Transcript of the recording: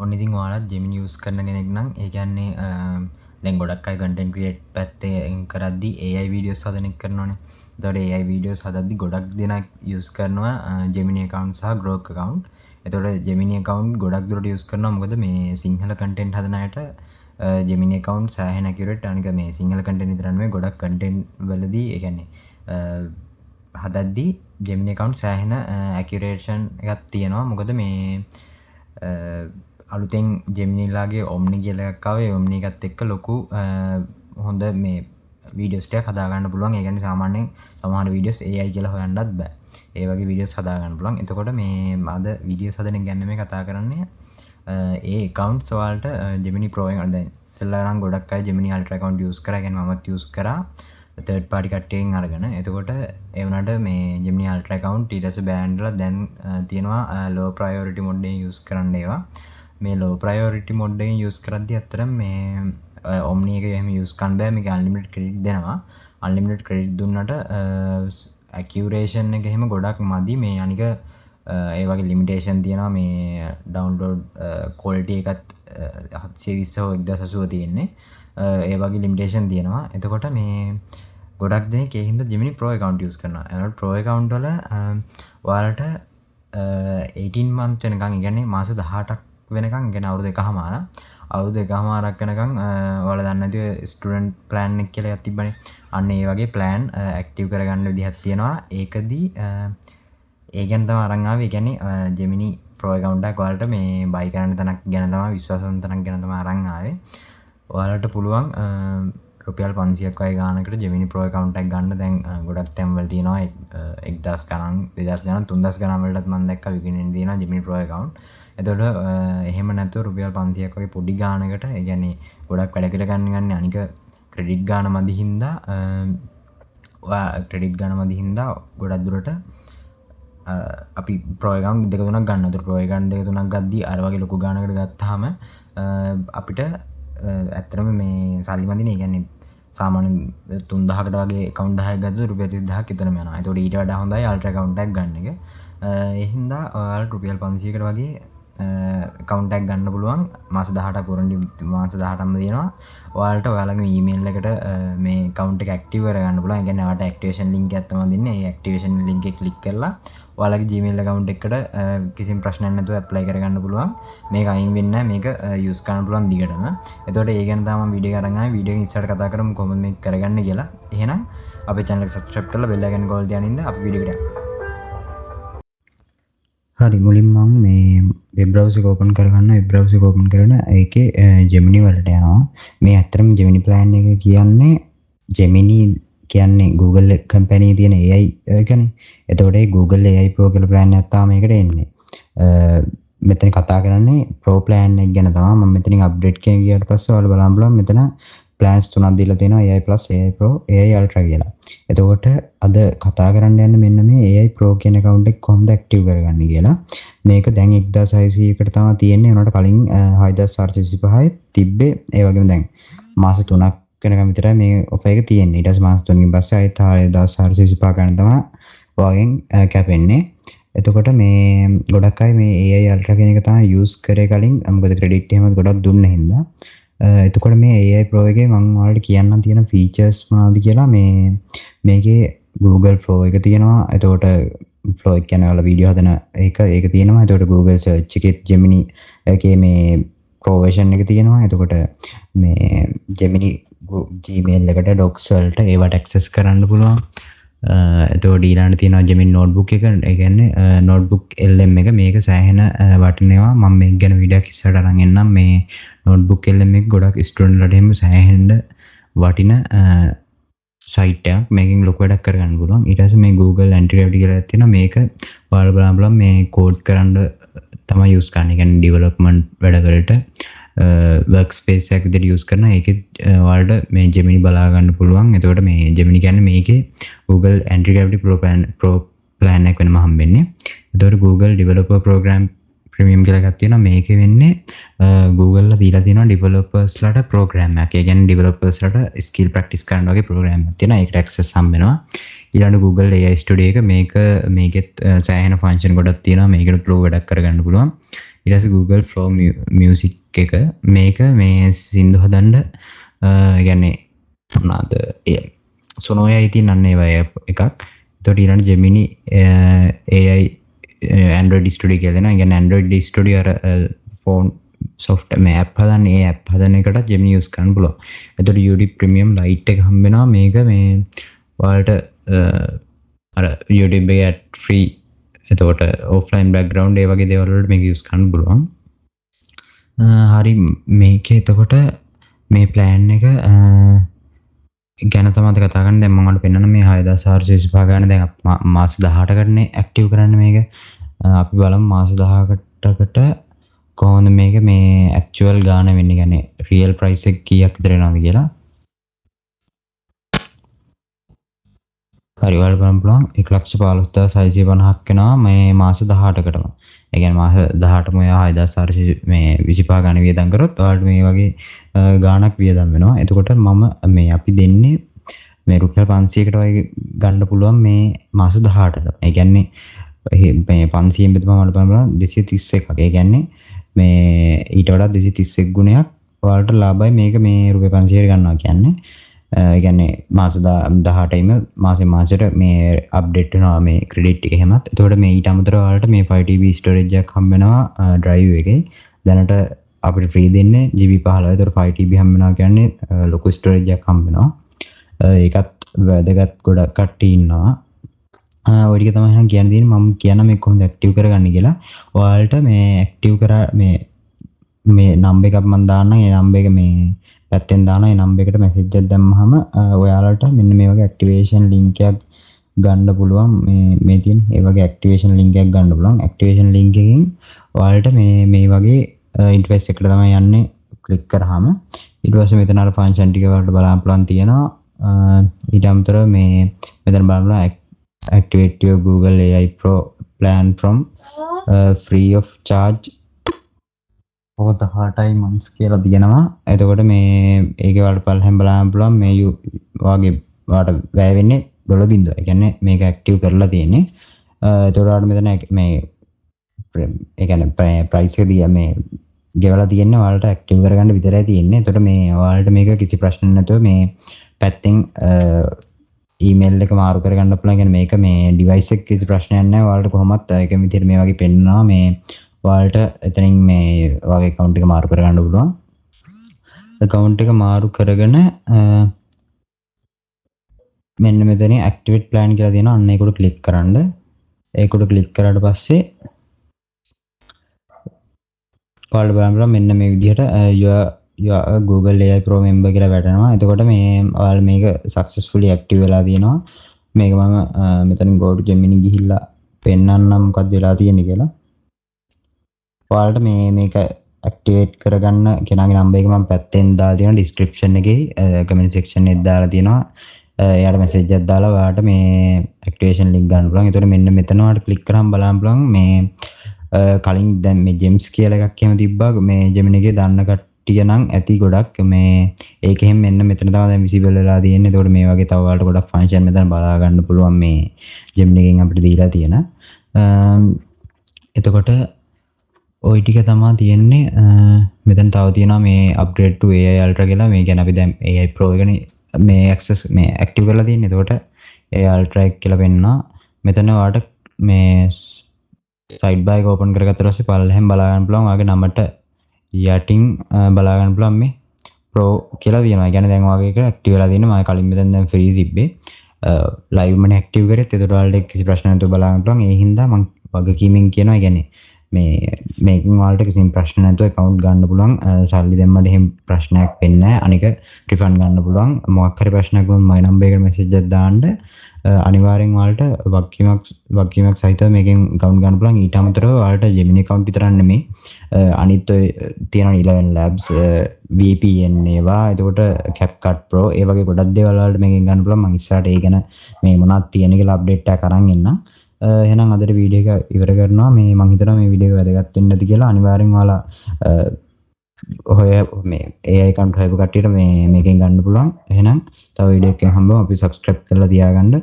ඔන්න ඉතින් ඔයාලත් Gemini use කරන කෙනෙක් නම් ඒ කියන්නේ දැන් ගොඩක් අය content create පැත්තෙන් කරද්දී AI videos හදන එක කරනවානේ. එතකොට AI videos හදද්දී ගොඩක් දෙනා use කරනවා Gemini account සහ Grok account. එතකොට Gemini account ගොඩක් දුරට use කරනවා මොකද මේ සිංහල content හදන අයට Gemini account සෑහෙන accurate. අනික මේ සිංහල content විතර නෙමෙයි ගොඩක් content වලදී ඒ කියන්නේ හදද්දී Gemini account සෑහෙන accuracy එකක් තියෙනවා. මොකද මේ අලුතෙන් Gemini ලාගේ Omni කියලා එකක් ආවේ. Omni එකත් එක්ක ලොකු හොඳ මේ වීඩියෝස් ටිකක් හදා ගන්න පුළුවන්. ඒ කියන්නේ සාමාන්‍යයෙන් සමහර වීඩියෝස් AI කියලා හොයන්නත් බෑ. ඒ වගේ වීඩියෝස් හදා ගන්න පුළුවන්. එතකොට මේ අද වීඩියෝස් හදන එක ගැන මේ කතා කරන්නේ. ඒ accounts වලට Gemini Pro එක දැන් ඉස්සෙල්ලා නම් ගොඩක් අය Gemini Ultra account use කරා. ඒ කියන්නේ මමත් use කරා. third party කට්ටියකින් අරගෙන. එතකොට ඒ වුණාට මේ Gemini Ultra account ඊට පස්සේ ban කරලා දැන් තියෙනවා low priority mode එකෙන් use කරන්න ඒවා. මේ low priority mode එකෙන් use කරද්දී අතරම මේ Omni එක එහෙම use කරන්න බෑ. මේක unlimited credit දෙනවා. unlimited credit දුන්නට accuracy එක එහෙම ගොඩක් මදි. මේ අනික ඒ වගේ limitation තියෙනවා. මේ download quality එකත් 720 1080 තියෙන්නේ. ඒ වගේ limitation තියෙනවා. එතකොට මේ ගොඩක් දෙනෙක් ඒ හින්දා Gemini Pro account use කරනවා. ඒනොට Pro account වල ඔයාලට 18 month වෙනකන්, ඒ කියන්නේ මාස 18ක් වෙනකන්, කියන්නේ අවුරුදු එකමාරක් වෙනකන් ඔයාලා දන්නේ නැතිව ස්ටුඩන්ට් ප්ලෑන් එක කියලා එකක් තිබ්බනේ. අන්න ඒ වගේ ප්ලෑන් ඇක්ටිව් කරගන්න විදිහක් තියෙනවා. ඒකදී ඒ ගැන තමයි අරන් ආවේ. ඒ කියන්නේ Gemini Pro account එක ඔයාලට මේ buy කරන්න තැනක් ගැන තමයි, විශ්වාසවන්ත තැනක් ගැන තමයි අරන් ආවේ. ඔයාලට පුළුවන් රුපියල් 500ක් වගේ ගානකට Gemini Pro account එකක් ගන්න. දැන් ගොඩක් තැන්වල තියෙනවා 1000 ගණන් 2000 ගණන් 3000 ගණන් වලටත් මම දැක්කා විකිනෙන්න තියෙනවා Gemini Pro account. එතකොට එහෙම නැතුව රුපියල් 500ක් වගේ පොඩි ගානකට, ඒ කියන්නේ ගොඩක් වැඩකට ගන්න. අනික ක්‍රෙඩිට් ගාන මදි හින්දා ගොඩක් දුරට අපි Pro account දෙක තුනක් ගන්න. ඒතර Pro account දෙක තුනක් ගද්දී අර වගේ ලොකු ගානකට ගත්තාම අපිට ඇත්තටම මේ සල්ලි මදිනේ. ඒ කියන්නේ සාමාන්‍යයෙන් 3000කට වගේ account 10ක් ගත්තොත් රුපියල් 30000ක් විතරම යනවා. ඒතකොට ඊට වඩා හොඳයි Ultra account එකක් ගන්න එක. ඒ හින්දා ඔයාලට රුපියල් 500කට වගේ account එකක් ගන්න පුළුවන්. මාස 18ක් වරන්ටි මාස 18ක්ම දෙනවා. ඔයාලට ඔයාලගේ email එකට මේ account එක active කරගන්න පුළුවන්. ඒ කියන්නේ ඔයාලට activation link එකක් තමයි දෙන්නේ. ඒ activation link එක click කරලා ඔයාලගේ Gmail account එකට කිසිම ප්‍රශ්නයක් නැතුව apply කරගන්න පුළුවන්. මේක අයින් වෙන්නේ නැහැ. මේක use කරන්න පුළුවන් දිගටම. එතකොට ඒ ගැන තමයි මම වීඩියෝ එක අරන් ආවේ. වීඩියෝ එකෙන් ඉස්සරහට කතා කරමු කොහොමද මේක කරගන්නේ කියලා. එහෙනම් අපේ channel එක subscribe කරලා bell icon එක ඔල් තියාගෙන ඉන්න. අපි වීඩියෝ එකට යමු. හරි, මුලින්ම මම මේ වෙබ් බ්‍රවුසර් එක ඕපන් කරගන්න. වෙබ් බ්‍රවුසර් එක ඕපන් කරන ඒකේ Gemini වලට යනවා. මේ ඇත්තටම Gemini plan එක කියන්නේ Gemini කියන්නේ Google කම්පැනි තියෙන AI එකනේ. එතකොට ඒ Google AI Pro කියලා plan එකක් තමයි මේකට එන්නේ. මෙතන කතා කරන්නේ Pro plan එක ගැන තමයි. මම මෙතනින් අප්ඩේට් කියන ගියාට පස්සේ ඔයාලා බලන්න බලන්න මෙතන plans තුනක් දීලා තියෙනවා. AI Plus, AI Pro, AI Ultra කියලා. එතකොට අද කතා කරන්න යන්නේ මෙන්න මේ AI Pro කියන account එක කොහොමද active කරගන්නේ කියලා. මේක දැන් 1600කට තමයි තියෙන්නේ. උනට කලින් 6425යි තිබ්බේ. ඒ වගේම දැන් මාස 3ක් වෙනකම් විතරයි මේ offer එක තියෙන්නේ. ඊට පස්සේ මාස 3කින් පස්සේ ආයෙත් 4425 ගන්න තමයි ඔයගෙන් කැපෙන්නේ. එතකොට මේ ගොඩක් අය මේ AI Ultra කියන එක තමයි use කරේ කලින්. මොකද credit එහෙම ගොඩක් දුන්න හින්දා. එතකොට මේ AI Pro එකේ මම ඔයාලට කියන්නම් තියෙන features මොනවද කියලා. මේකේ Google Flow එක තියෙනවා. එතකොට Flow එක කියන්නේ ඔයාලා වීඩියෝ හදන ඒක තියෙනවා. එතකොට Google search එකේ Gemini එකේ මේ Pro version එක තියෙනවා. එතකොට මේ Gemini Gmail එකට docs වලට ඒවට access කරන්න පුළුවන්. එතකොට ඊළඟට තියෙනවා Gemini notebook එක. ඒ කියන්නේ notebook LM එක. මේක සෑහෙන වටිනවා. මම මේක ගැන වීඩියෝ එකක් ඉස්සරහට අරන් එන්නම්. මේ notebook LM එක ගොඩක් ස්ටුඩන්ට් ලට එහෙම සෑහෙන්න වටින සයිට් එකක්. මේකෙන් ලොකු වැඩක් කරගන්න පුළුවන්. ඊට පස්සේ මේ Google Anti-Gravity කියලා එකක් තියෙනවා. මේක ඔයාලා බලන්න මේ කෝඩ් කරන්න තමයි use කරන්නේ. ඒ කියන්නේ development වැඩවලට workspace එකක් විදිහට use කරනවා. ඒකෙත් ඔයාලට මේ Gemini බලා ගන්න පුළුවන්. එතකොට මේ Gemini කියන්නේ මේකේ Google Anti-Gravity Pro plan එක වෙනම හම්බෙන්නේ. එතකොට Google Developer Program Premium කියලා එකක් තියෙනවා. මේකේ වෙන්නේ Google ලා දීලා තියෙනවා developers ලට program එකක්. ඒ කියන්නේ developers ලට skill practice කරන්න වගේ program එකක් තියෙනවා. ඒකට access හම්බෙනවා. ඊළඟ Google AI Studio එක මේකෙත් සෑහෙන function ගොඩක් තියෙනවා. මේකට pro වැඩක් කරගන්න පුළුවන්. ඊට පස්සේ Google Flow Music එක මේක මේ සින්දු හදන්න කියන්නේ මොනවාද සොනෝයයි තියෙන අන්න ඒවා එකක්. එතකොට ඊළඟ Gemini AI Android Studio කියලා දෙනවා. කියන්නේ Android Studio අර phone software මේ app හදන්න ඒ app හදන එකට Gemini use කරන්න පුළුවන්. එතකොට YouTube Premium Lite එක හම්බ වෙනවා. මේක මේ ඔයාලට අර YouTube එකේ ad free එතකොට offline background ඒ වගේ දේවල් වලට මේක use කරන්න පුළුවන්. හරි මේකේ එතකොට මේ plan එක ගැන තමයි කතා කරන්නේ. දැන් මම ඔයාලට පෙන්නන්න මේ 6425 ගන්න දැන් මාස 18කටනේ ඇක්ටිව් කරන්න මේක. අපි බලමු මාස 18කට කොහොමද මේක මේ ඇක්චුවල් ගාන වෙන්නේ. කියන්නේ රියල් ප්‍රයිස් එක කීයක් විතර වෙනවද කියලා. හරි ඔයාලට බලන්න පුළුවන් 115650ක් වෙනවා මේ මාස 18කටම. ඒ කියන්නේ මාස 18ම ඔයා 6425 ගාන වියදම් කරොත් ඔයාලට මේ වගේ ගාණක් වියදම් වෙනවා. එතකොට මම මේ අපි දෙන්නේ මේ රුපියල් 500කට වගේ ගන්න පුළුවන් මේ මාස 18ට. ඒ කියන්නේ මේ 500න් බෙදපුවම ඔයාලට බලන්න 231ක්. ඒ කියන්නේ මේ ඊට වඩා 231 ගුණයක් ඔයාලට ලාභයි මේක මේ රුපියල් 500කට ගන්නවා කියන්නේ. ඒ කියන්නේ මාස 18යිම මාසෙට මේ අප්ඩේට් වෙනවා මේ ක්‍රෙඩිට් එක එහෙමත්. එතකොට මේ ඊට අමතරව ඔයාලට මේ 5TB ස්ටෝරේජ් එකක් හම්බ වෙනවා drive එකේ. දැනට අපිට ෆ්‍රී දෙන්නේ GB 15. එතකොට 5TB හම්බ වෙනවා කියන්නේ ලොකු ස්ටෝරේජ් එකක් හම්බ වෙනවා. ඒකත් වැදගත් ගොඩක් කට්ටිය ඉන්නවා. ඔය ටික තමයි මම කියන්න දෙන්නේ. මම කියන මේ කොහොමද ඇක්ටිව් කරගන්නේ කියලා. ඔයාලට මේ ඇක්ටිව් කරා මේ නම්බර් එකක් මම දාන්නම්. ඒ නම්බර් එක මේ පැත්තෙන් දාන ඒ නම්බර් එකට මැසේජ් එකක් දැම්මහම ඔයාලට මෙන්න මේ වගේ ඇක්ටිවේෂන් ලින්ක් එකක් ගන්න පුළුවන්. මේ තියෙන ඒ වගේ ඇක්ටිවේෂන් ලින්ක් එකක් ගන්න පුළුවන්. ඇක්ටිවේෂන් ලින්ක් එකකින් ඔයාලට මේ වගේ ඉන්ටර්ෆේස් එකට තමයි යන්නේ. ක්ලික් කරාම ඊට පස්සේ මෙතන අර ෆන්ක්ෂන් ටික වලට බලන්න පුළුවන් තියෙනවා. ඊට අමතරව මේ මෙතන බලන්න activate your Google AI Pro plan from free of charge for 18 months කියලා තියෙනවා. එතකොට මේ ඒකේ වලට පල්ලෙන් බලන්න පුළුවන් මේ වගේ වාට වැය වෙන්නේ $0. ඒ කියන්නේ මේක ඇක්ටිව් කරලා තියෙන්නේ. එතකොට මෙතන මේ ඒ කියන්නේ ප්‍රයිස් එක දිහා මේ ගෙවලා තියෙන්නේ ඔයාලට ඇක්ටිව් කරගන්න විතරයි තියෙන්නේ. එතකොට මේ ඔයාලට මේක කිසි ප්‍රශ්න නැතුව මේ පැත්තෙන් ඊමේල් එක මාරු කරගන්න පුළුවන්. කියන්නේ මේක මේ ඩිවයිස් එක කිසි ප්‍රශ්නයක් නැහැ. ඔයාලට කොහොමත් ඒකෙම විදිහට මේ වගේ පෙන්නනවා. මේ ඔයාලට එතනින් මේ වගේ account එක මාරු කරගන්න පුළුවන්. account එක මාරු කරගෙන මෙන්න මෙතන activate plan කියලා තියෙනවා. අන්න ඒකට ක්ලික් කරන්න. ඒකට ක්ලික් කරාට පස්සේ ඔයාලට බලන්න මෙන්න මේ විදිහට Google AI Pro member කියලා වැටෙනවා. එතකොට මේ ඔයාලා මේක successfully active වෙලා තියෙනවා. මේක මම මෙතනින් go to Gemini ගිහිල්ලා පෙන්නන්නම් මොකක්ද වෙලා තියෙන්නේ කියලා. ඔයාලට මේක activate කරගන්න කෙනාගේ number එක මම පැත්තෙන් දාලා තියෙනවා description එකේ comment section එකේ දාලා තියෙනවා. එයාට message එකක් දාලා ඔයාලට මේ activation link ගන්න පුළුවන්. ඒතකොට මෙන්න මෙතන ඔයාලට click කරාම බලන්න පුළුවන් මේ කලින් දැන් මේ gems කියලා එකක් එහෙම තිබ්බා මේ Gemini එකේ දාන්න කට්ටිය නම් ඇති ගොඩක් මේ ඒකෙන් මෙන්න මෙතන තමයි දැන් visible වෙලා තියෙන්නේ. ඒතකොට මේ වගේ තව ඔයාලට ගොඩක් function මෙතන බලා ගන්න පුළුවන් මේ Gemini එකෙන් අපිට දීලා තියෙන. එතකොට ওই ටික තමයි තියෙන්නේ. මෙතන තව තියෙනවා මේ upgrade to AI Ultra කියලා. මේ කියන්නේ අපි දැන් AI Pro එකනේ මේ access මේ active කරලා තියෙන්නේ. එතකොට AI Ultra එක කියලා පෙන්නනවා. මෙතන ඔයාලට මේ side bar එක open කරගත්තට පස්සේ පල්ලෙහෙන් බලා ගන්න පුළුවන්. ඔයාගේ නමට යටින් බලා ගන්න පුළුවන් මේ Pro කියලා තියෙනවා. ඒ කියන්නේ දැන් ඔයාගේ එක active වෙලා තියෙනවා. මම කලින් මෙතන දැන් free තිබ්බේ. live මනේ active කරෙත්. එතකොට ඔයාලට කිසි ප්‍රශ්නයක් නැතුව බලා ගන්න පුළුවන්. ඒ හින්දා මම වගකීමෙන් කියනවා. ඒ කියන්නේ මේකින් වලට කිසිම ප්‍රශ්න නැතුව account ගන්න පුළුවන්. සල්ලි දැම්මට එහෙම ප්‍රශ්නයක් වෙන්නේ නැහැ. අනික refund ගන්න පුළුවන්. මොකක් හරි ප්‍රශ්නයක් වුණොත් මගේ number එකට message එකක් දාන්න අනිවාර්යෙන් ඔයාලට වගකීමක් සහිතව මේකෙන් account ගන්න පුළුවන්. ඊට අමතරව ඔයාලට Gemini account විතරක් නෙමෙයි අනිත් ඔය තියෙන 11 labs VPN ඒවා එතකොට CapCut Pro ඒ වගේ ගොඩක් දේවල් වලට මේකෙන් ගන්න පුළුවන්. මම ඉස්සරහට ඒ ගැන මේ මොනවද තියෙන කියලා අප්ඩේට් එකක් අරන් එන්නම්. එහෙනම් අදට වීඩියෝ එක ඉවර කරනවා. මේ මම හිතනවා මේ වීඩියෝ එක වැදගත් වෙන්න ඇති කියලා. අනිවාර්යෙන් ඔයාලා ඔය මේ AI account හොයපු කට්ටියට මේකෙන් ගන්න පුළුවන්. එහෙනම් තව වීඩියෝ එකකින් හම්බෙමු. අපි subscribe කරලා තියාගන්න.